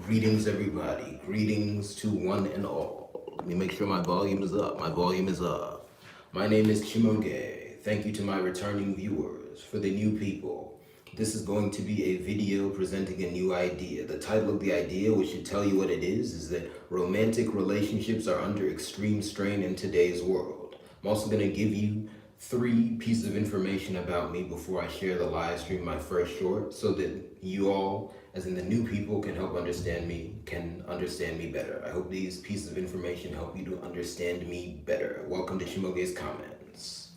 Greetings, everybody. Greetings to one and all. Let me make sure my volume is up. My volume is up. My name is CHIMAOGE. Thank you to my returning viewers. For the new people, this is going to be a video presenting a new idea. The title of the idea, which should tell you what it is that romantic relationships are under extreme strain in today's world. I'm also going to give you 3 pieces of information about me before I share the live stream, my first short, so that you all, as in the new people, can understand me better. I hope these pieces of information help you to understand me better. Welcome to CHIMAOGE's Comments,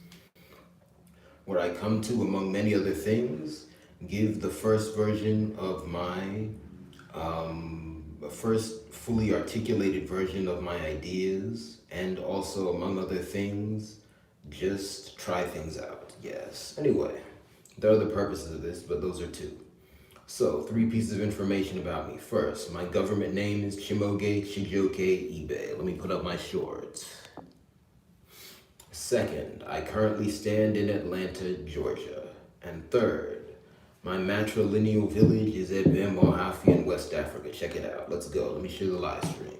where I come to, among many other things, give the first version of my, first fully articulated version of my ideas, and also, among other things, just try things out. Yes. Anyway, there are other purposes of this, but those are 2. So, 3 pieces of information about me. First, my government name is CHIMAOGE Aka. Let me put up my shorts. Second, I currently stand in Atlanta, Georgia. And third, my matrilineal village is at Mohafi in West Africa. Check it out. Let's go. Let me share the live stream.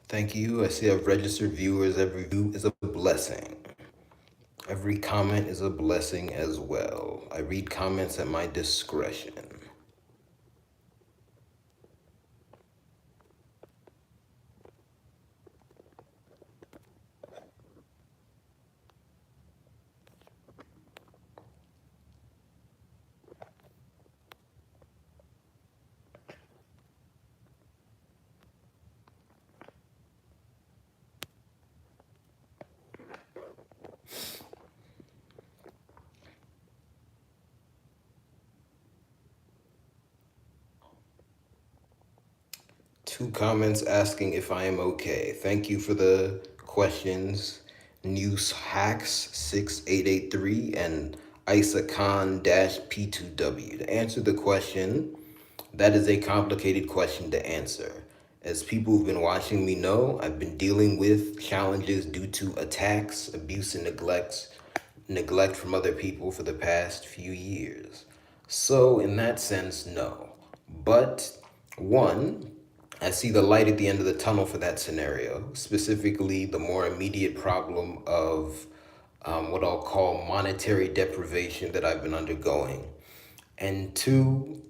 Thank you. I see I've registered viewers. Every view is a blessing. Every comment is a blessing as well. I read comments at my discretion. 2 comments asking if I am okay. Thank you for the questions. News Hacks 6883 and Isa Khan-P2W. To answer the question, that is a complicated question to answer. As people who've been watching me know, I've been dealing with challenges due to attacks, abuse, and neglect from other people for the past few years. So in that sense, no. But 1, I see the light at the end of the tunnel for that scenario, specifically the more immediate problem of what I'll call monetary deprivation that I've been undergoing. And 2,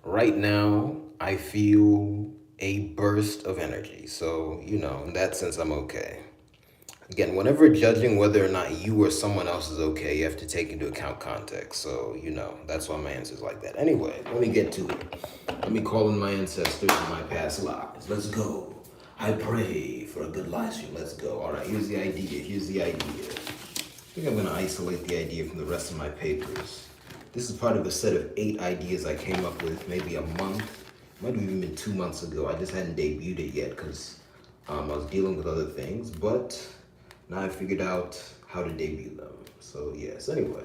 right now, I feel a burst of energy. So, in that sense, I'm okay. Again, whenever judging whether or not you or someone else is okay, you have to take into account context. So, that's why my answer's like that. Anyway, let me get to it. Let me call in my ancestors and my past lives. Let's go. I pray for a good live stream. Let's go. All right, here's the idea. I think I'm going to isolate the idea from the rest of my papers. This is part of a set of 8 ideas I came up with maybe a month. Might have even been 2 months ago. I just hadn't debuted it yet because I was dealing with other things. But now I figured out how to debut them. So yes, anyway.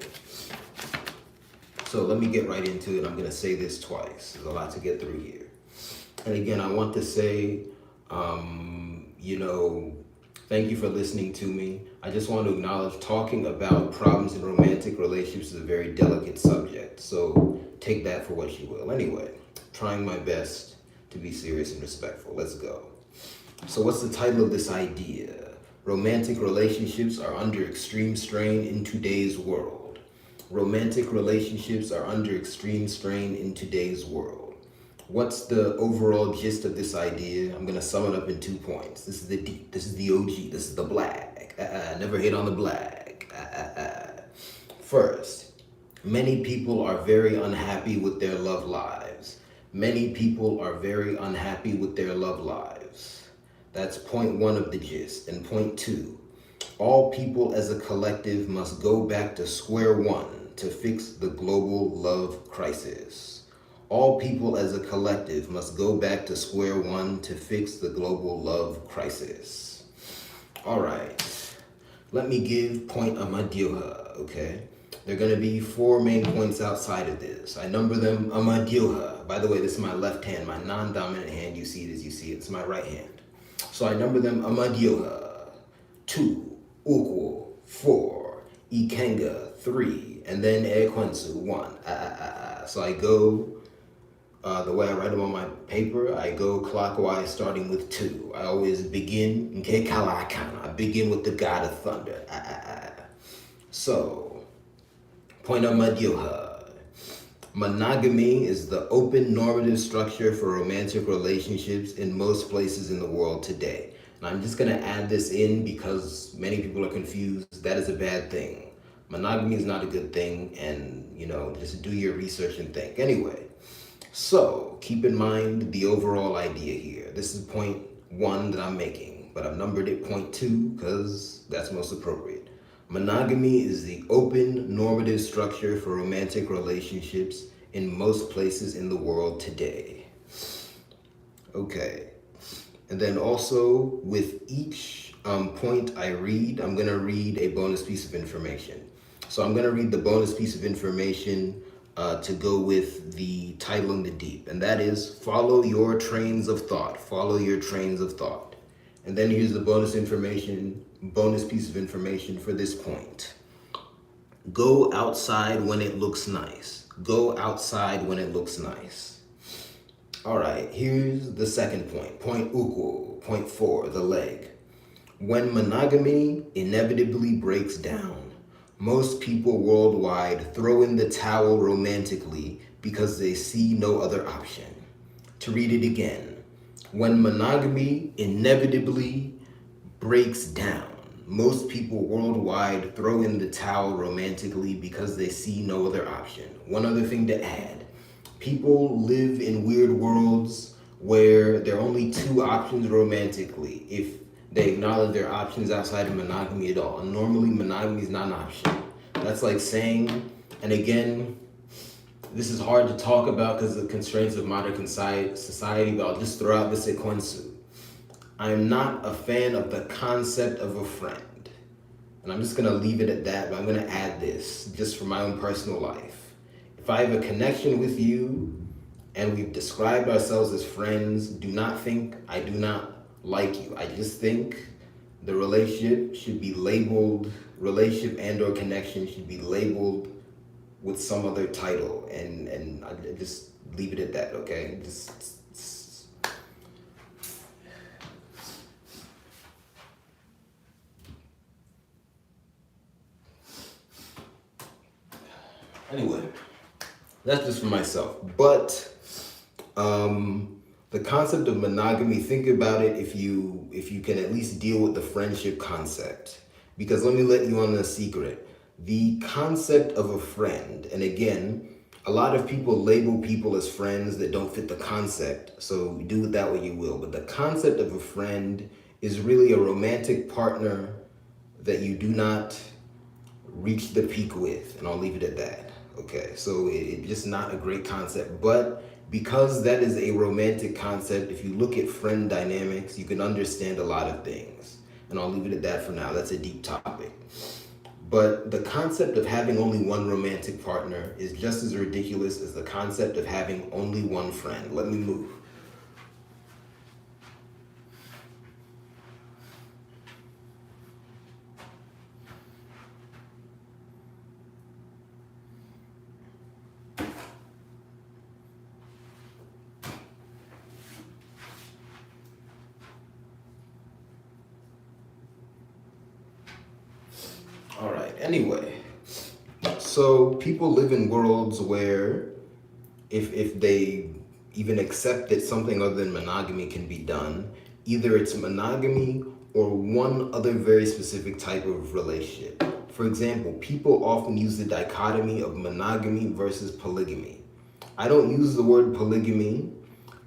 So let me get right into it. I'm going to say this twice. There's a lot to get through here. And again, I want to say, Thank you for listening to me. I just want to acknowledge talking about problems in romantic relationships is a very delicate subject, so take that for what you will. Anyway, trying my best to be serious and respectful. Let's go. So, what's the title of this idea? Romantic relationships are under extreme strain in today's world. Romantic relationships are under extreme strain in today's world. What's the overall gist of this idea? I'm gonna sum it up in 2 points. This is the deep, this is the OG, this is the black. Never hit on the black. First, many people are very unhappy with their love lives. Many people are very unhappy with their love lives. That's point one of the gist. And point two, all people as a collective must go back to square one to fix the global love crisis. All people as a collective must go back to square one to fix the global love crisis. All right, let me give point Amadioha, okay? There are going to be 4 main points outside of this. I number them Amadioha. By the way, this is my left hand, my non-dominant hand. You see it as you see it. It's my right hand. So I number them Amadioha, 2, Ukwo, 4, Ikenga, 3, and then Ekwensu, 1. So I go, the way I write them on my paper, I go clockwise starting with 2. I always begin, Nke Kalakana, I begin with the god of thunder. So, point of Madyoha. Monogamy is the open normative structure for romantic relationships in most places in the world today. And I'm just gonna add this in because many people are confused. That is a bad thing. Monogamy is not a good thing, and just do your research and think. Anyway, so keep in mind the overall idea here. This is point 1 that I'm making, but I've numbered it point 2 because that's most appropriate. Monogamy is the open, normative structure for romantic relationships in most places in the world today. Okay. And then also, with each point I read, I'm going to read a bonus piece of information. So I'm going to read the bonus piece of information to go with the title in the deep. And that is, follow your trains of thought. Follow your trains of thought. And then here's the bonus piece of information for this point. Go outside when it looks nice. Go outside when it looks nice. All right, here's the second point. Point Ukwo, point 4, the leg. When monogamy inevitably breaks down, most people worldwide throw in the towel romantically because they see no other option. To read it again. When monogamy inevitably breaks down, most people worldwide throw in the towel romantically because they see no other option. One other thing to add. People live in weird worlds where there are only 2 options romantically if they acknowledge their options outside of monogamy at all. And normally monogamy is not an option. That's like saying, and again, this is hard to talk about because of the constraints of modern society, but I'll just throw out this Ekwensu. I'm not a fan of the concept of a friend. And I'm just going to leave it at that, but I'm going to add this just for my own personal life. If I have a connection with you and we've described ourselves as friends, do not think I do not like you. I just think the relationship should be labeled, relationship and or connection should be labeled with some other title, and I just leave it at that, okay? Anyway, that's just for myself. But the concept of monogamy, think about it if you can at least deal with the friendship concept. Because let me let you on a secret. The concept of a friend, and again, a lot of people label people as friends that don't fit the concept, so do with that what you will. But the concept of a friend is really a romantic partner that you do not reach the peak with, and I'll leave it at that. Okay, so it's just not a great concept, but because that is a romantic concept, if you look at friend dynamics, you can understand a lot of things. And I'll leave it at that for now. That's a deep topic. But the concept of having only one romantic partner is just as ridiculous as the concept of having only one friend. Let me move. Anyway, so people live in worlds where if they even accept that something other than monogamy can be done, either it's monogamy or one other very specific type of relationship. For example, people often use the dichotomy of monogamy versus polygamy. I don't use the word polygamy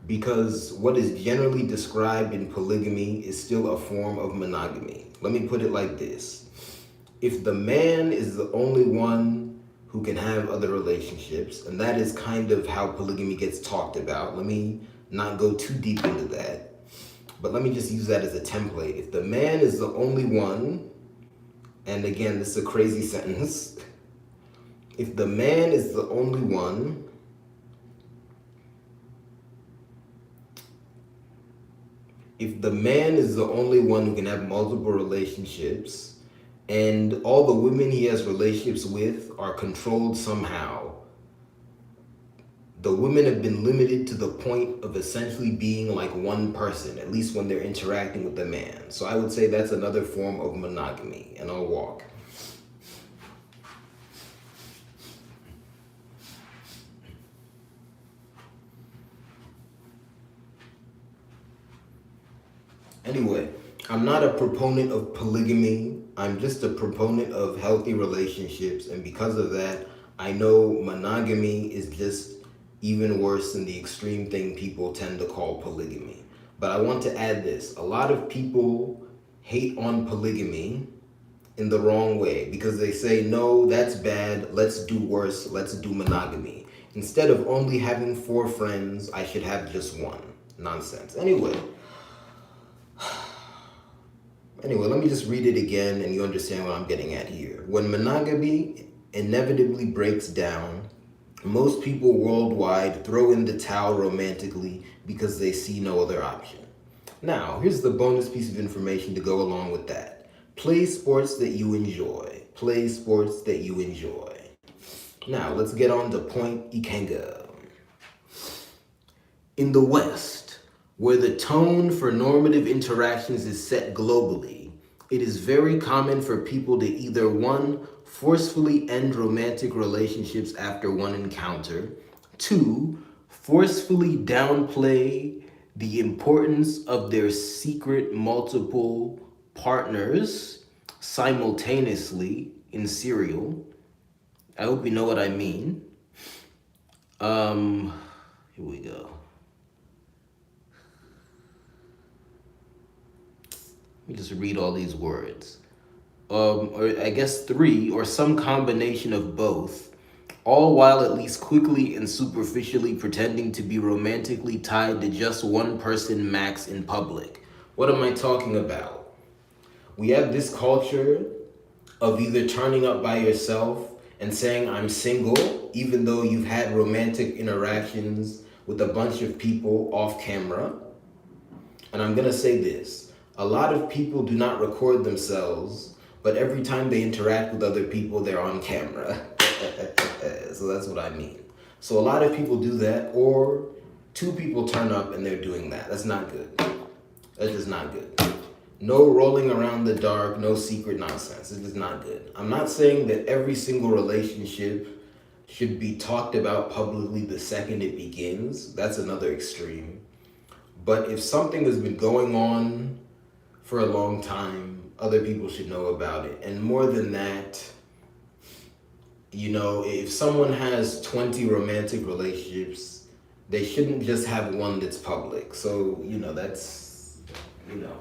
because what is generally described in polygamy is still a form of monogamy. Let me put it like this. If the man is the only one who can have other relationships, and that is kind of how polygamy gets talked about. Let me not go too deep into that, but let me just use that as a template. If the man is the only one, and again, this is a crazy sentence, if the man is the only one, if the man is the only one who can have multiple relationships, and all the women he has relationships with are controlled somehow, the women have been limited to the point of essentially being like one person, at least when they're interacting with the man. So I would say that's another form of monogamy, and I'll walk. Anyway, I'm not a proponent of polygamy. I'm just a proponent of healthy relationships. And because of that, I know monogamy is just even worse than the extreme thing people tend to call polygamy. But I want to add this. A lot of people hate on polygamy in the wrong way because they say, no, that's bad. Let's do worse. Let's do monogamy. Instead of only having 4 friends, I should have just 1. Nonsense. Anyway, let me just read it again and you understand what I'm getting at here. When monogamy inevitably breaks down, most people worldwide throw in the towel romantically because they see no other option. Now, here's the bonus piece of information to go along with that. Play sports that you enjoy. Play sports that you enjoy. Now, let's get on to point Ikenga. In the West, where the tone for normative interactions is set globally, it is very common for people to either 1, forcefully end romantic relationships after one encounter, 2, forcefully downplay the importance of their secret multiple partners simultaneously in serial. I hope you know what I mean. Here we go. Let me just read all these words. Or I guess 3, or some combination of both, all while at least quickly and superficially pretending to be romantically tied to just one person max in public. What am I talking about? We have this culture of either turning up by yourself and saying I'm single, even though you've had romantic interactions with a bunch of people off camera. And I'm gonna say this. A lot of people do not record themselves, but every time they interact with other people, they're on camera. So that's what I mean. So a lot of people do that, or 2 people turn up and they're doing that. That's not good. That's just not good. No rolling around the dark, no secret nonsense. It's just not good. I'm not saying that every single relationship should be talked about publicly the second it begins. That's another extreme. But if something has been going on for a long time, other people should know about it. And more than that, you know, if someone has 20 romantic relationships, they shouldn't just have one that's public. So, you know, that's, you know.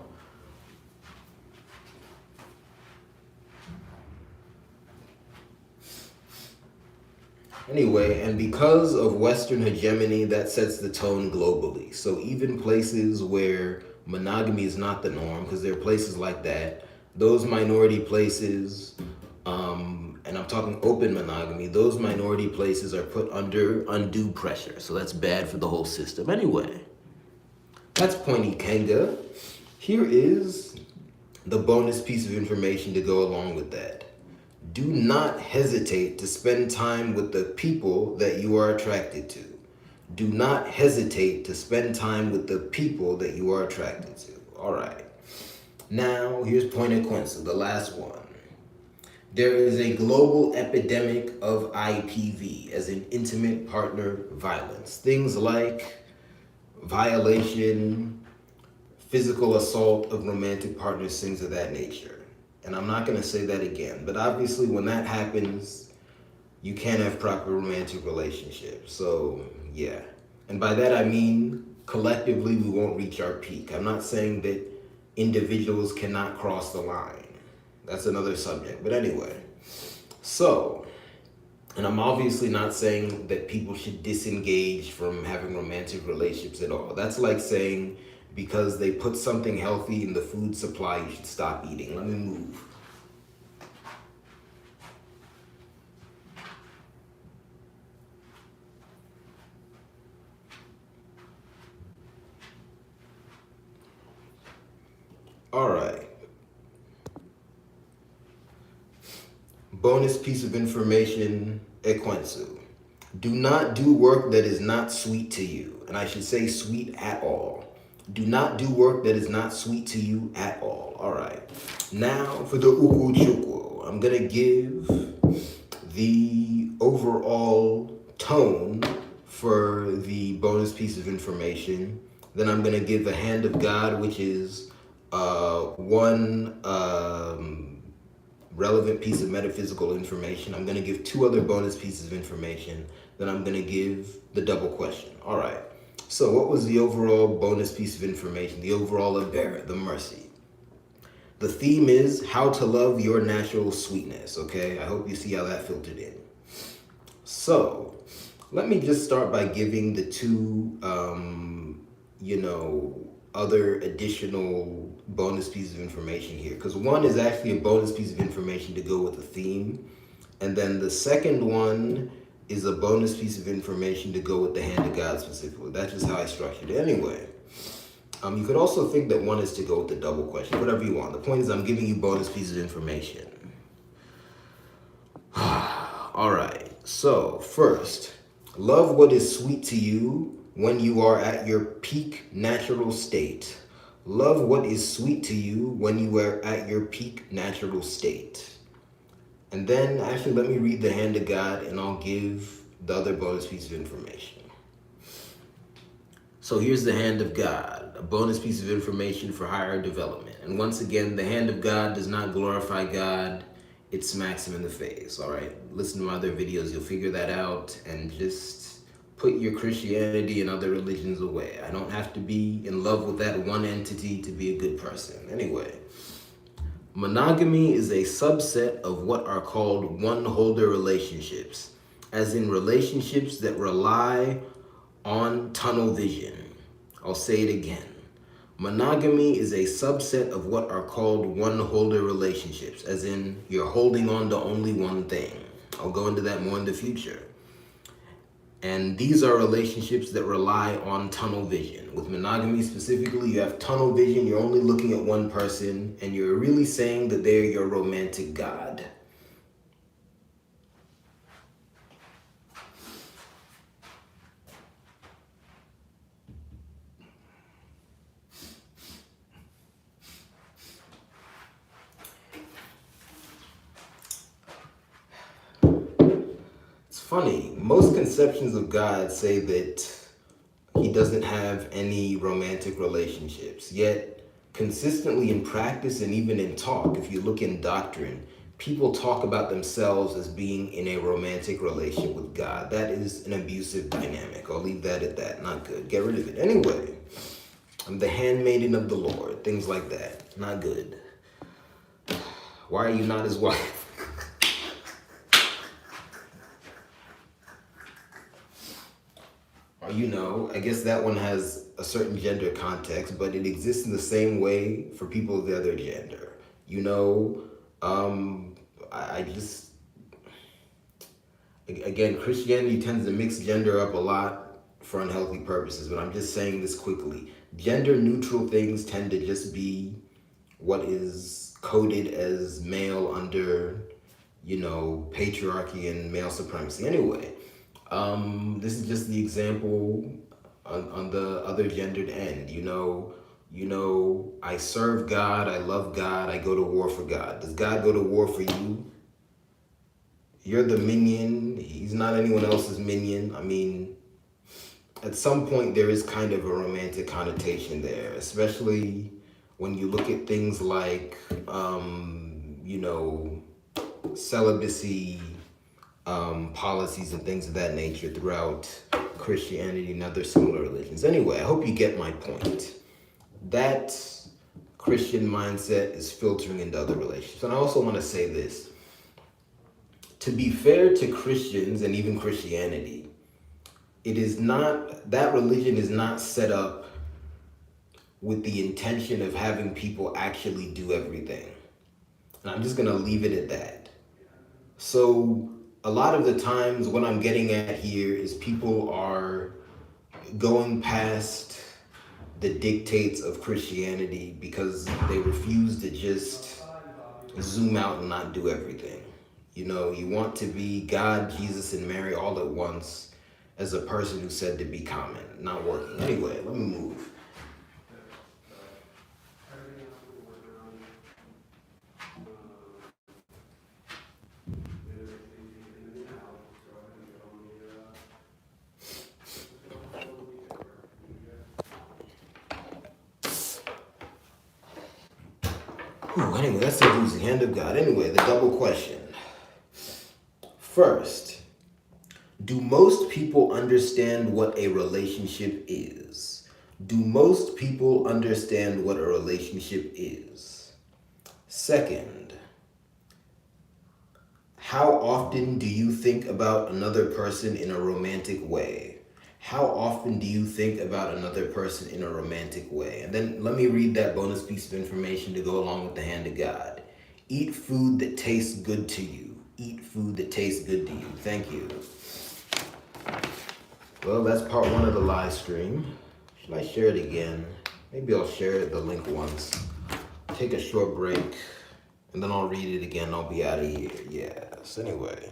Anyway, and because of Western hegemony, that sets the tone globally. So even places where monogamy is not the norm, because there are places like that, those minority places, and I'm talking open monogamy, those minority places are put under undue pressure. So that's bad for the whole system. Anyway, that's Pointy Kanga. Here is the bonus piece of information to go along with that. Do not hesitate to spend time with the people that you are attracted to. Do not hesitate to spend time with the people that you are attracted to. All right. Now, here's Point of Quincy, the last one. There is a global epidemic of IPV, as in intimate partner violence. Things like violation, physical assault of romantic partners, things of that nature. And I'm not going to say that again, but obviously, when that happens, you can't have proper romantic relationships. So, yeah. And by that, I mean collectively, we won't reach our peak. I'm not saying that individuals cannot cross the line. That's another subject. But anyway, so, and I'm obviously not saying that people should disengage from having romantic relationships at all. That's like saying because they put something healthy in the food supply, you should stop eating. Let me move. All right. Bonus piece of information, Ekwensu. Do not do work that is not sweet to you. And I should say sweet at all. Do not do work that is not sweet to you at all. All right. Now for the uku chukwu. I'm going to give the overall tone for the bonus piece of information. Then I'm going to give the hand of God, which is one relevant piece of metaphysical information. I'm going to give two other bonus pieces of information. Then I'm going to give the double question. All right. So what was the overall bonus piece of information? The overall Abera, the mercy. The theme is how to love your natural sweetness, okay? I hope you see how that filtered in. So let me just start by giving the two, other additional bonus pieces of information here. Because one is actually a bonus piece of information to go with the theme. And then the second one is a bonus piece of information to go with the hand of God specifically. That's just how I structured it. Anyway, you could also think that one is to go with the double question, whatever you want. The point is I'm giving you bonus pieces of information. All right, so first, love what is sweet to you when you are at your peak natural state. Love what is sweet to you when you are at your peak natural state. And then, actually, let me read the hand of God and I'll give the other bonus piece of information. So here's the hand of God, a bonus piece of information for higher development. And once again, the hand of God does not glorify God. It smacks him in the face, all right? Listen to my other videos, you'll figure that out, and just put your Christianity and other religions away. I don't have to be in love with that one entity to be a good person. Anyway, monogamy is a subset of what are called one-holder relationships, as in relationships that rely on tunnel vision. I'll say it again. Monogamy is a subset of what are called one-holder relationships, as in you're holding on to only one thing. I'll go into that more in the future. And these are relationships that rely on tunnel vision. With monogamy specifically, you have tunnel vision, you're only looking at one person, and you're really saying that they're your romantic god. Funny, most conceptions of God say that he doesn't have any romantic relationships, yet consistently in practice and even in talk, if you look in doctrine, people talk about themselves as being in a romantic relationship with God. That is an abusive dynamic. I'll leave that at that. Not good. Get rid of it. Anyway, I'm the handmaiden of the Lord. Things like that. Not good. Why are you not his wife? I guess that one has a certain gender context, but it exists in the same way for people of the other gender. I just, again, Christianity tends to mix gender up a lot for unhealthy purposes, but I'm just saying this quickly. Gender neutral things tend to just be what is coded as male under, patriarchy and male supremacy. Anyway, this is just the example on the other gendered end. I serve God, I love God, I go to war for God. Does God go to war for you? you're the minion. He's not anyone else's minion. I mean, at some point there is kind of a romantic connotation there, especially when you look at things like, you know, celibacy policies and things of that nature throughout Christianity and other similar religions. Anyway, I hope you get my point. That Christian mindset is filtering into other relationships. And I also want to say this. To be fair to Christians and even Christianity, it is not, that religion is not set up with the intention of having people actually do everything. And I'm just going to leave it at that. So a lot of the times what I'm getting at here is people are going past the dictates of Christianity because they refuse to just zoom out and not do everything. You know, you want to be God, Jesus, and Mary all at once as a person who's said to be common, not working. Anyway, let me move. Anyway, that's the losing hand of God. Anyway, the double question. First, do most people understand what a relationship is? Do most people understand what a relationship is? Second, how often do you think about another person in a romantic way? How often do you think about another person in a romantic way? And then let me read that bonus piece of information to go along with the hand of God. Eat food that tastes good to you. Eat food that tastes good to you. Thank you. Well, that's part one of the live stream. Should I share it again? Maybe I'll share the link once. Take a short break, and then I'll read it again. I'll be out of here. Yes, anyway.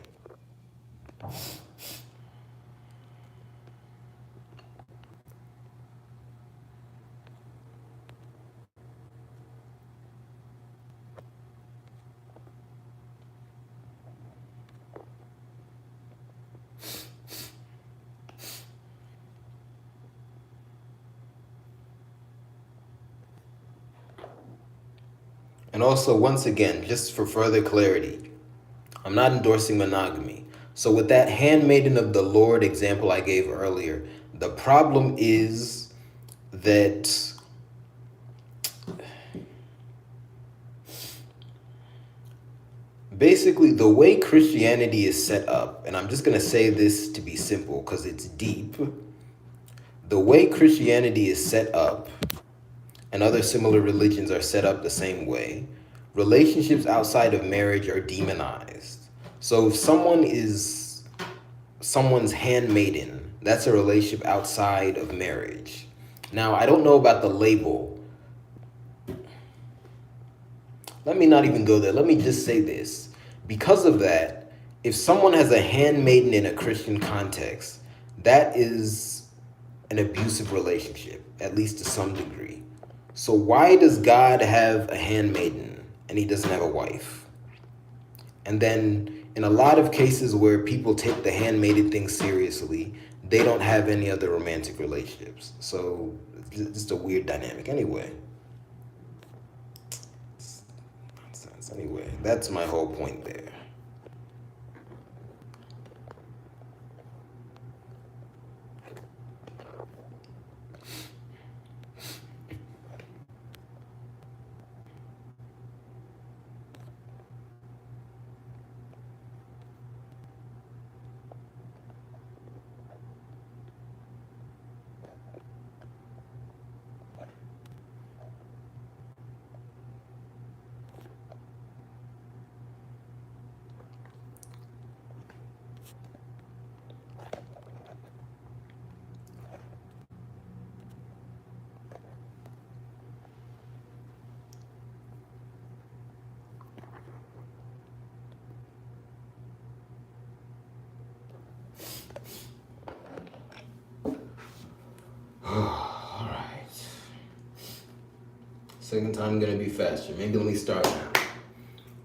And also, once again, just for further clarity, I'm not endorsing monogamy. So with that handmaiden of the Lord example I gave earlier, the problem is that basically the way Christianity is set up, and I'm just going to say this to be simple because it's deep, the way Christianity is set up, and other similar religions are set up the same way, relationships outside of marriage are demonized. So if someone is someone's handmaiden, that's a relationship outside of marriage. Now, I don't know about the label. Let me not even go there. Let me just say this. Because of that, if someone has a handmaiden in a Christian context, that is an abusive relationship, at least to some degree. So why does God have a handmaiden and he doesn't have a wife? And then in a lot of cases where people take the handmaiden thing seriously, they don't have any other romantic relationships. So it's just a weird dynamic. Anyway, it's nonsense. Anyway, that's my whole point there. All right. Second time gonna be faster. Maybe let me start now.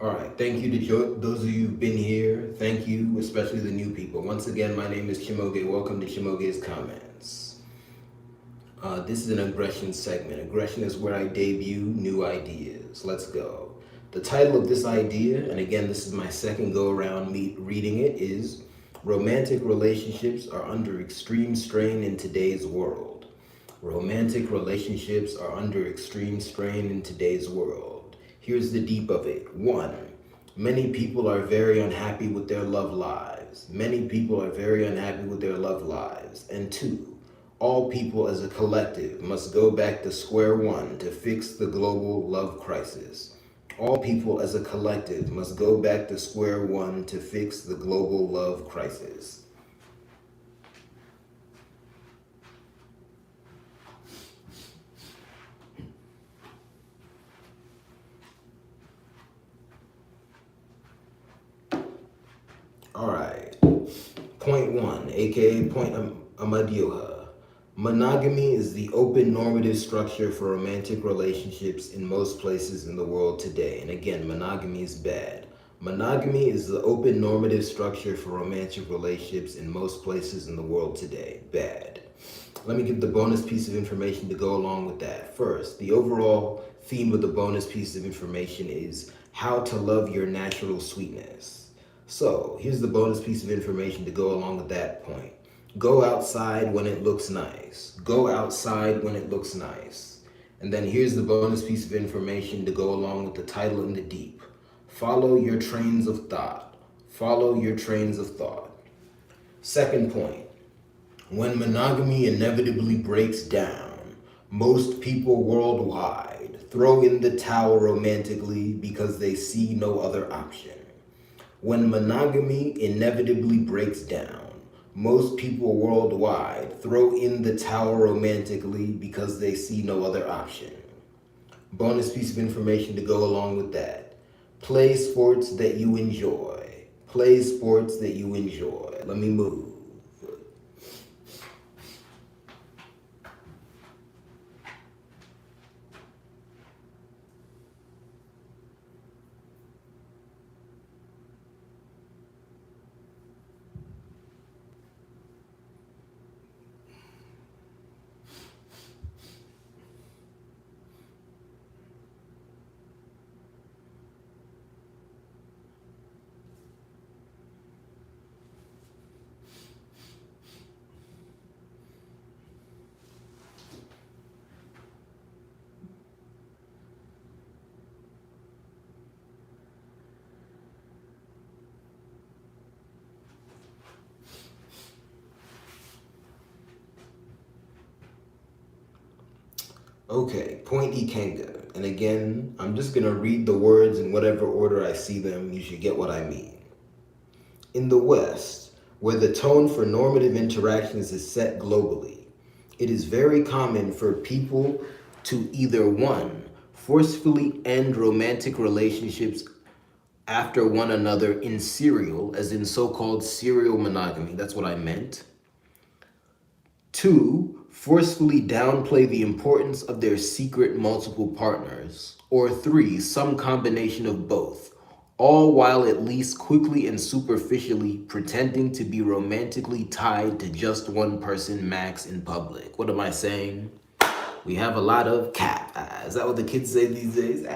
All right, thank you to those of you who've been here. Thank you, especially the new people. Once again, my name is CHIMAOGE. Welcome to CHIMAOGE's Comments. This is an aggression segment. Aggression is where I debut new ideas. Let's go. The title of this idea, and again, this is my second go around me reading it, is Romantic Relationships Are Under Extreme Strain in Today's World. Romantic relationships are under extreme strain in today's world. Here's the deep of it. 1. Many people are very unhappy with their love lives. Many people are very unhappy with their love lives. And 2. All people as a collective must go back to square one to fix the global love crisis. All people as a collective must go back to square one to fix the global love crisis. All right. Point 1, aka Point Amadioha. Monogamy is the open normative structure for romantic relationships in most places in the world today. And again, monogamy is bad. Monogamy is the open normative structure for romantic relationships in most places in the world today. Bad. Let me give the bonus piece of information to go along with that. First, the overall theme of the bonus piece of information is how to love your natural sweetness. So, here's the bonus piece of information to go along with that point. Go outside when it looks nice. Go outside when it looks nice. And then here's the bonus piece of information to go along with the title in the deep. Follow your trains of thought. Follow your trains of thought. Second point. When monogamy inevitably breaks down, most people worldwide throw in the towel romantically because they see no other option. When monogamy inevitably breaks down, most people worldwide throw in the towel romantically because they see no other option. Bonus piece of information to go along with that. Play sports that you enjoy. Play sports that you enjoy. Let me move. Okay, point Ikenga. And again, I'm just gonna read the words in whatever order I see them. You should get what I mean. In the West, where the tone for normative interactions is set globally, it is very common for people to either 1, forcefully end romantic relationships after one another in serial, as in so-called serial monogamy. That's what I meant. 2, forcefully downplay the importance of their secret multiple partners. Or 3, some combination of both, all while at least quickly and superficially pretending to be romantically tied to just one person max in public. What am I saying? We have a lot of cap. Is that what the kids say these days?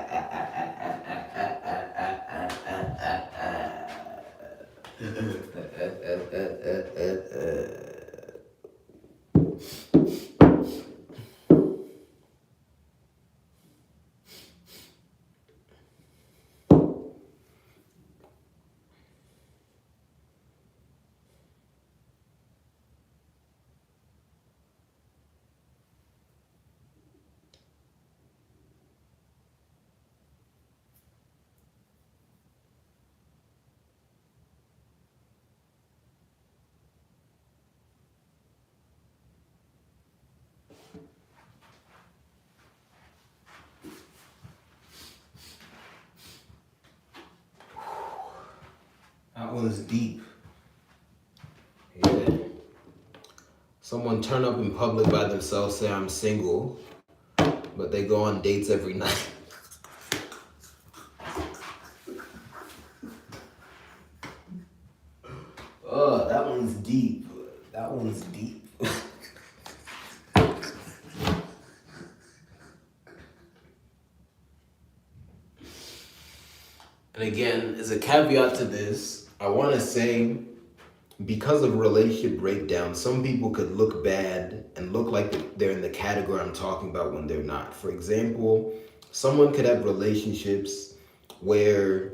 That one is deep. Yeah. Someone turn up in public by themselves, say I'm single, but they go on dates every night. That one's deep. And again, as a caveat to this, I want to say because of relationship breakdown, some people could look bad and look like they're in the category I'm talking about when they're not. For example, someone could have relationships where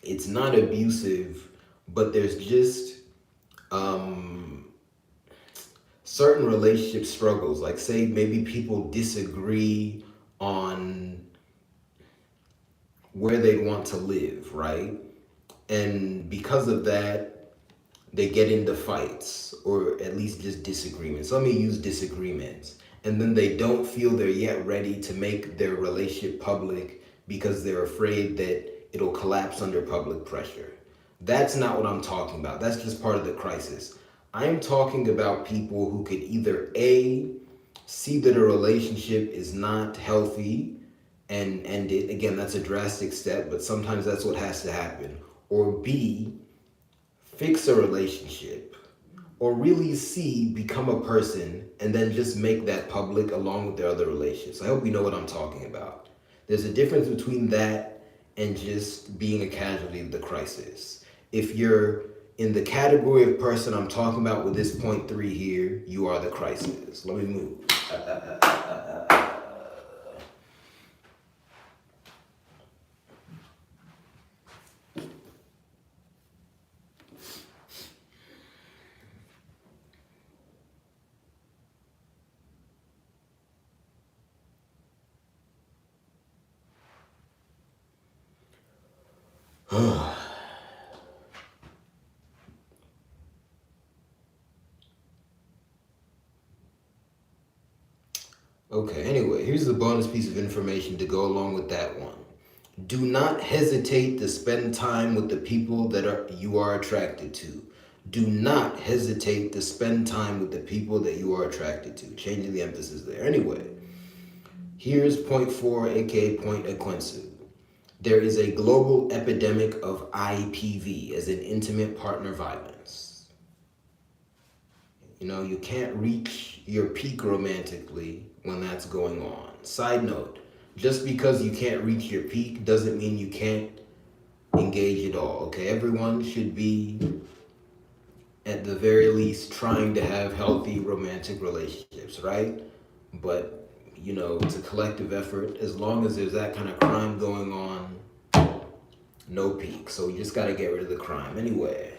it's not abusive, but there's just certain relationship struggles. Like, say, maybe people disagree on where they want to live, right? And because of that, they get into fights or at least just disagreements. Let me use disagreements. And then they don't feel they're yet ready to make their relationship public because they're afraid that it'll collapse under public pressure. That's not what I'm talking about. That's just part of the crisis. I'm talking about people who could either A, see that a relationship is not healthy and end it. Again, that's a drastic step, but sometimes that's what has to happen. Or B, fix a relationship, or really C, become a person and then just make that public along with their other relationships. I hope you know what I'm talking about. There's a difference between that and just being a casualty of the crisis. If you're in the category of person I'm talking about with this point 3 here, you are the crisis. Let me move. Okay, anyway, here's the bonus piece of information to go along with that one. Do not hesitate to spend time with the people that you are attracted to. Do not hesitate to spend time with the people that you are attracted to. Changing the emphasis there. Anyway, here's point 4, aka point Aquensu. There is a global epidemic of IPV, as in intimate partner violence. You know, you can't reach your peak romantically when that's going on. Side note, just because you can't reach your peak doesn't mean you can't engage at all, okay? Everyone should be, at the very least, trying to have healthy romantic relationships, right? But, you know, it's a collective effort. As long as there's that kind of crime going on, no peak. So you just got to get rid of the crime. Anyway.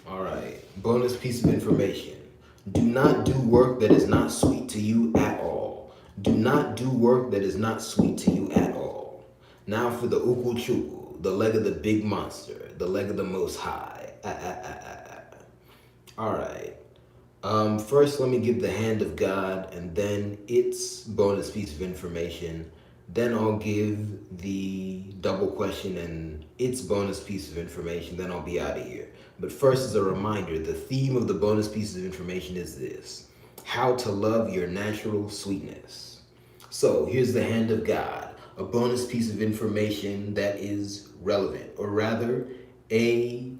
All right, bonus piece of information. Do not do work that is not sweet to you at all. Do not do work that is not sweet to you at all. Now for the ukuchuku, the leg of the big monster, the leg of the most high. All right. First, let me give the hand of God and then its bonus piece of information. Then I'll give the double question and its bonus piece of information. Then I'll be out of here. But first, as a reminder, the theme of the bonus piece of information is this: how to love your natural sweetness. So here's the hand of God, a bonus piece of information that is relevant, or rather, a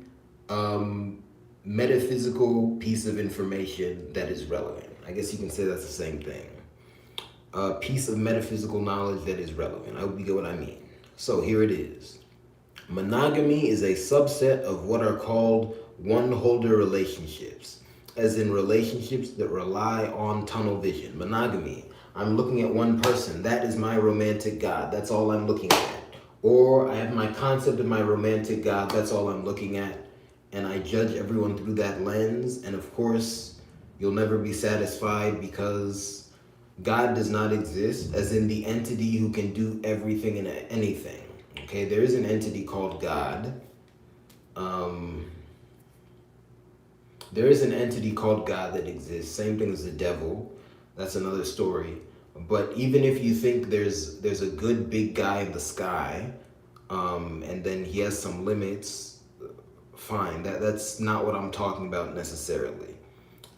metaphysical piece of information that is relevant. I guess you can say that's the same thing. A piece of metaphysical knowledge that is relevant. I hope you get what I mean. So here it is. Monogamy is a subset of what are called one-holder relationships, as in relationships that rely on tunnel vision. Monogamy, I'm looking at one person. That is my romantic God. That's all I'm looking at. Or I have my concept of my romantic God. That's all I'm looking at. And I judge everyone through that lens. And of course, you'll never be satisfied because God does not exist, as in the entity who can do everything and anything. Okay, there is an entity called God. There is an entity called God that exists. Same thing as the devil. That's another story. But even if you think there's a good big guy in the sky, and then he has some limits, fine. That's not what I'm talking about necessarily.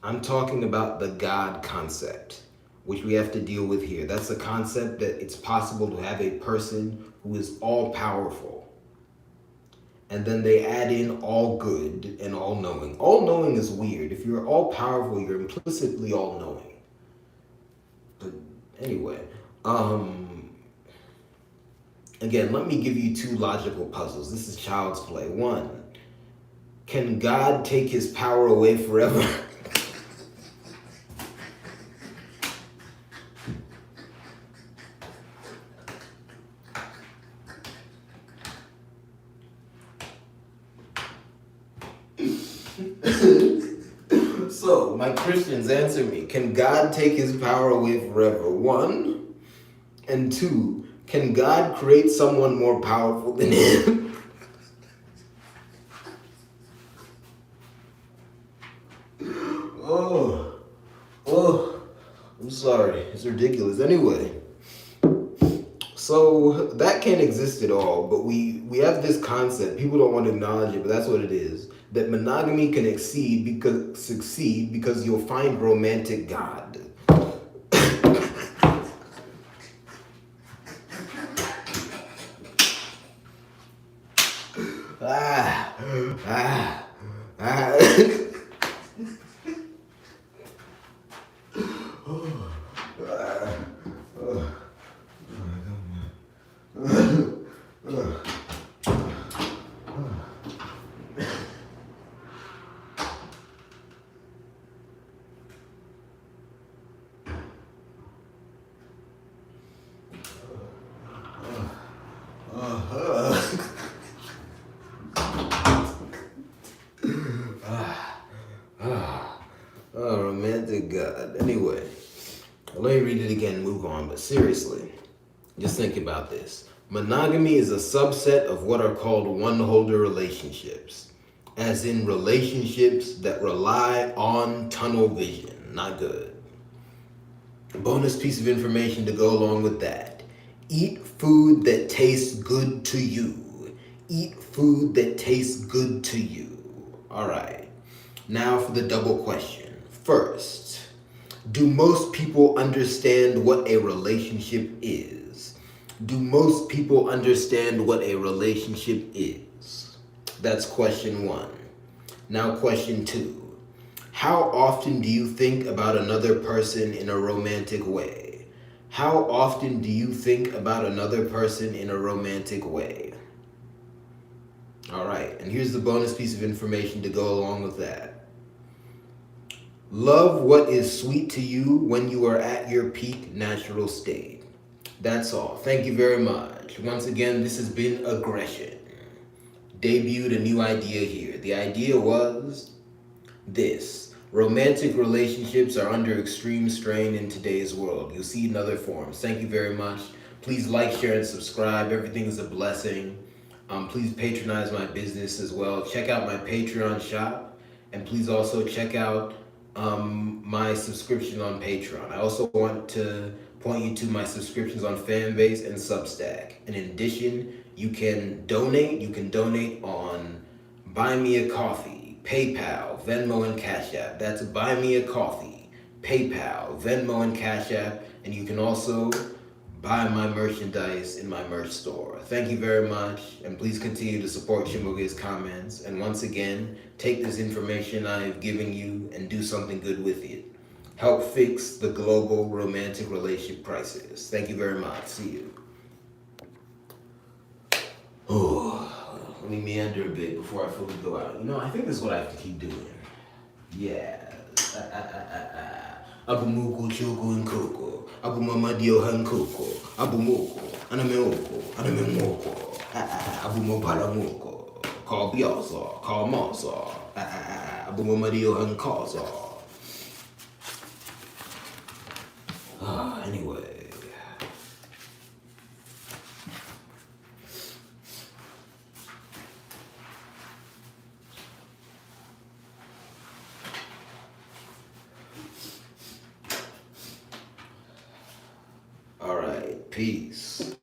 I'm talking about the God concept, which we have to deal with here. That's the concept that it's possible to have a person who is all powerful. And then they add in all good and all knowing. All knowing is weird. If you're all powerful, you're implicitly all knowing. But anyway, again, let me give you two logical puzzles. This is child's play. One, can God take his power away forever? So, my Christians, answer me. Can God take his power away forever? One. And two, can God create someone more powerful than him? Oh, I'm sorry. It's ridiculous. Anyway, so that can't exist at all, but we have this concept. People don't want to acknowledge it, but that's what it is. That monogamy can succeed because you'll find romantic God. ah, ah, ah. Oh, romantic God. Anyway, let me read it again and move on. But seriously, just think about this. Monogamy is a subset of what are called one-holder relationships, as in relationships that rely on tunnel vision. Not good. Bonus piece of information to go along with that. Eat food that tastes good to you. Eat food that tastes good to you. All right. Now for the double question. First, do most people understand what a relationship is? Do most people understand what a relationship is? That's question one. Now question two. How often do you think about another person in a romantic way? How often do you think about another person in a romantic way? All right, and here's the bonus piece of information to go along with that. Love what is sweet to you when you are at your peak natural state. That's all. Thank you very much. Once again, this has been Aggression. Debuted a new idea here. The idea was this. Romantic relationships are under extreme strain in today's world. You'll see it in other forms. Thank you very much. Please like, share, and subscribe. Everything is a blessing. Please patronize my business as well. Check out my Patreon shop. And please also check out my subscription on Patreon. I also want to point you to my subscriptions on Fanbase and Substack. And in addition, you can donate. You can donate on Buy Me a Coffee, PayPal, Venmo, and Cash App. That's Buy Me a Coffee, PayPal, Venmo, and Cash App. And you can also buy my merchandise in my merch store. Thank you very much, and please continue to support CHIMAOGE's comments. And once again, take this information I have given you and do something good with it. Help fix the global romantic relationship crisis. Thank you very much. See you. Oh, let me meander a bit before I fully go out. You know, I think this is what I have to keep doing. Yeah. Abu Muku Chuku and Koko. Abu Mamadio Hankoko. Abu Moko. Anameoko. Anamemoko. Abu Mopala Moko. Call Biosa. Call Mosa. Abu Mamadio Hankosa. Anyway. right. Peace.